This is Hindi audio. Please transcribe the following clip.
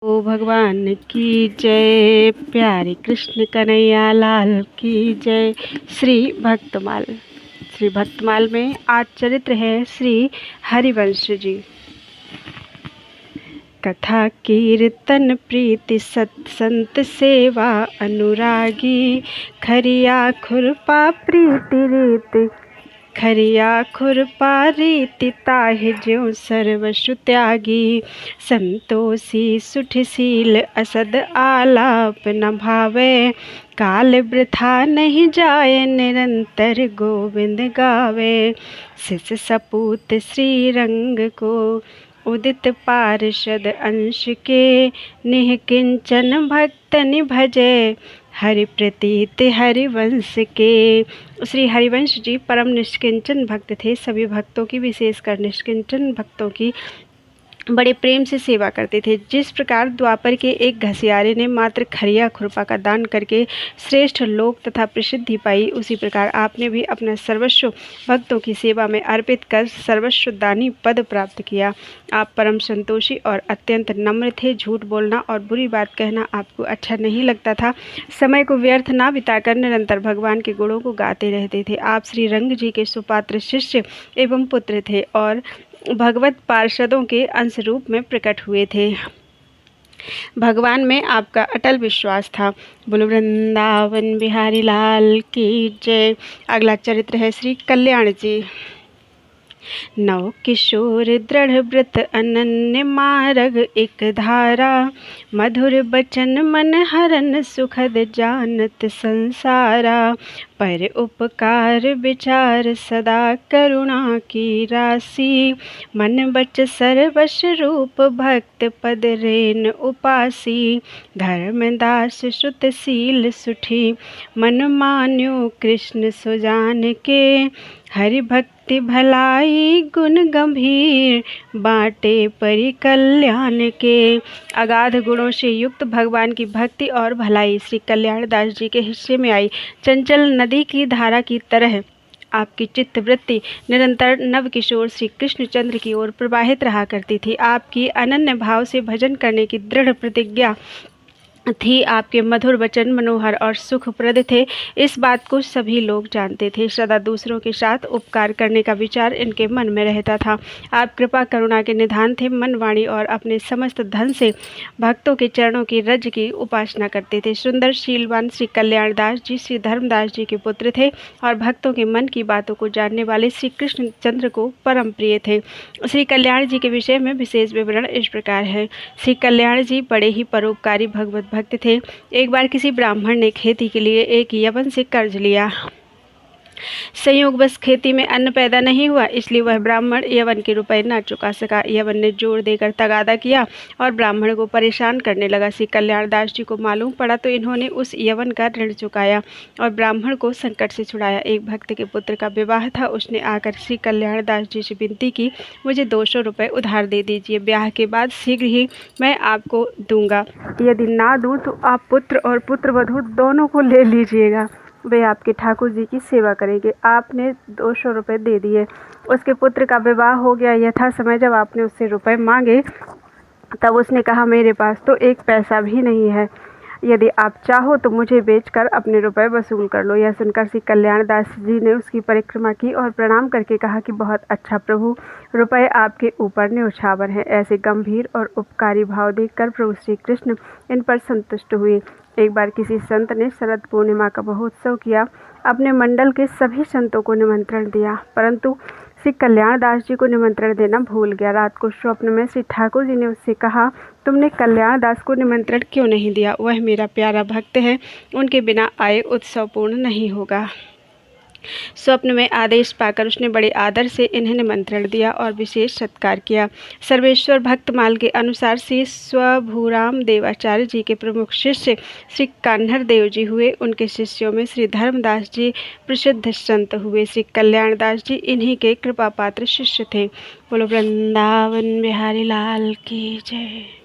ओ भगवान की जय, प्यारे कृष्ण कन्हैया लाल की जय। श्री भक्तमाल में आज चरित्र है श्री हरिवंश जी। कथा कीर्तन प्रीति सत्संत सेवा अनुरागी, खरिया खुरपा प्रीति रीति, खरिया खुरपा रीति ताहि ज्यों सर्वसु त्यागी। संतोषी सुठशील असद आलाप न भावे, काल वृथा नहीं जाए निरंतर गोविंद गावे। शिष सपूत श्री रंग को उदित पार्षद अंश के, निह किंचन भक्त निभजे हरि प्रतीत हरिवंश के। श्री हरिवंश जी परम निष्किंचन भक्त थे। सभी भक्तों की, विशेषकर निष्किंचन भक्तों की बड़े प्रेम से सेवा करते थे। जिस प्रकार द्वापर के एक घसियारे ने मात्र खरिया खुरपा का दान करके श्रेष्ठ लोक तथा प्रसिद्धि पाई, उसी प्रकार आपने भी अपना सर्वस्व भक्तों की सेवा में अर्पित कर सर्वस्व दानी पद प्राप्त किया। आप परम संतोषी और अत्यंत नम्र थे। झूठ बोलना और बुरी बात कहना आपको अच्छा नहीं लगता था। समय को व्यर्थ ना बिताकर निरंतर भगवान के गुणों को गाते रहते थे। आप श्री रंग जी के सुपात्र शिष्य एवं पुत्र थे और भगवत पार्षदों के अंश रूप में प्रकट हुए थे। भगवान में आपका अटल विश्वास था। बोलो वृंदावन बिहारी लाल की जय। अगला चरित्र है श्री कल्याण जी। नव किशोर दृढ़ व्रत अनन्य मार्ग एक धारा, मधुर बचन मन हरन सुखद जानत संसारा। पर उपकार विचार सदा करुणा की राशि, मन बच सर्वश रूप भक्त पद रेन उपासी। धर्मदास श्रुतशील सुठी, मन मान्यो कृष्ण सुजान के। हरि भक्ति भलाई गुण गंभीर, बाटे परि कल्याण के। अगाध गुणों से युक्त भगवान की भक्ति और भलाई श्री कल्याण दास जी के हिस्से में आई। चंचल नदी की धारा की तरह आपकी चित्तवृत्ति निरंतर नव किशोर श्री कृष्णचंद्र की ओर प्रवाहित रहा करती थी। आपकी अनन्य भाव से भजन करने की दृढ़ प्रतिज्ञा थी। आपके मधुर वचन मनोहर और सुखप्रद थे। इस बात को सभी लोग जानते थे। सदा दूसरों के साथ उपकार करने का विचार इनके मन में रहता था। आप कृपा करुणा के निधान थे। मन वाणी और अपने समस्त धन से भक्तों के चरणों की रज की उपासना करते थे। सुंदर शीलवान श्री कल्याण दास जी श्री धर्मदास जी के पुत्र थे और भक्तों के मन की बातों को जानने वाले श्री कृष्णचंद्र को परम प्रिय थे। श्री कल्याण जी के विषय में विशेष विवरण इस प्रकार है। श्री कल्याण जी बड़े ही परोपकारी भगवत भक्त थे। एक बार किसी ब्राह्मण ने खेती के लिए एक यवन से कर्ज लिया। संयोगवश खेती में अन्न पैदा नहीं हुआ, इसलिए वह ब्राह्मण यवन के रुपए न चुका सका। यवन ने जोर देकर तगादा किया और ब्राह्मण को परेशान करने लगा। श्री कल्याण दास जी को मालूम पड़ा तो इन्होंने उस यवन का ऋण चुकाया और ब्राह्मण को संकट से छुड़ाया। एक भक्त के पुत्र का विवाह था। उसने आकर श्री कल्याण दास जी से विनती की, मुझे 200 रुपये उधार दे दीजिए। ब्याह के बाद शीघ्र ही मैं आपको दूंगा। यदि ना दूं तो आप पुत्र और पुत्रवधू दोनों को ले लीजिएगा। वे आपके ठाकुर जी की सेवा करेंगे। आपने 200 रुपये दे दिए। उसके पुत्र का विवाह हो गया। यथा समय जब आपने उससे रुपए मांगे तब उसने कहा, मेरे पास तो एक पैसा भी नहीं है। यदि आप चाहो तो मुझे बेचकर अपने रुपए वसूल कर लो। यह सुनकर श्री कल्याण दास जी ने उसकी परिक्रमा की और प्रणाम करके कहा कि बहुत अच्छा प्रभु, रुपए आपके ऊपर न्यौछावर हैं। ऐसे गंभीर और उपकारी भाव देखकर प्रभु श्री कृष्ण इन पर संतुष्ट हुए। एक बार किसी संत ने शरद पूर्णिमा का महोत्सव किया। अपने मंडल के सभी संतों को निमंत्रण दिया, परंतु श्री कल्याण दास जी को निमंत्रण देना भूल गया। रात को स्वप्न में श्री ठाकुर जी ने उससे कहा, तुमने कल्याण दास को निमंत्रण क्यों नहीं दिया? वह मेरा प्यारा भक्त है, उनके बिना आए उत्सव पूर्ण नहीं होगा। स्वप्न में आदेश पाकर उसने बड़े आदर से इन्हें निमंत्रण दिया और विशेष सत्कार किया। सर्वेश्वर भक्तमाल के अनुसार श्री स्वभूराम देवाचार्य जी के प्रमुख शिष्य श्री कान्हर देव जी हुए। उनके शिष्यों में श्री धर्मदास जी प्रसिद्ध संत हुए। श्री कल्याण दास जी इन्हीं के कृपा पात्र शिष्य थे। बोलो वृंदावन बिहारी लाल की जय।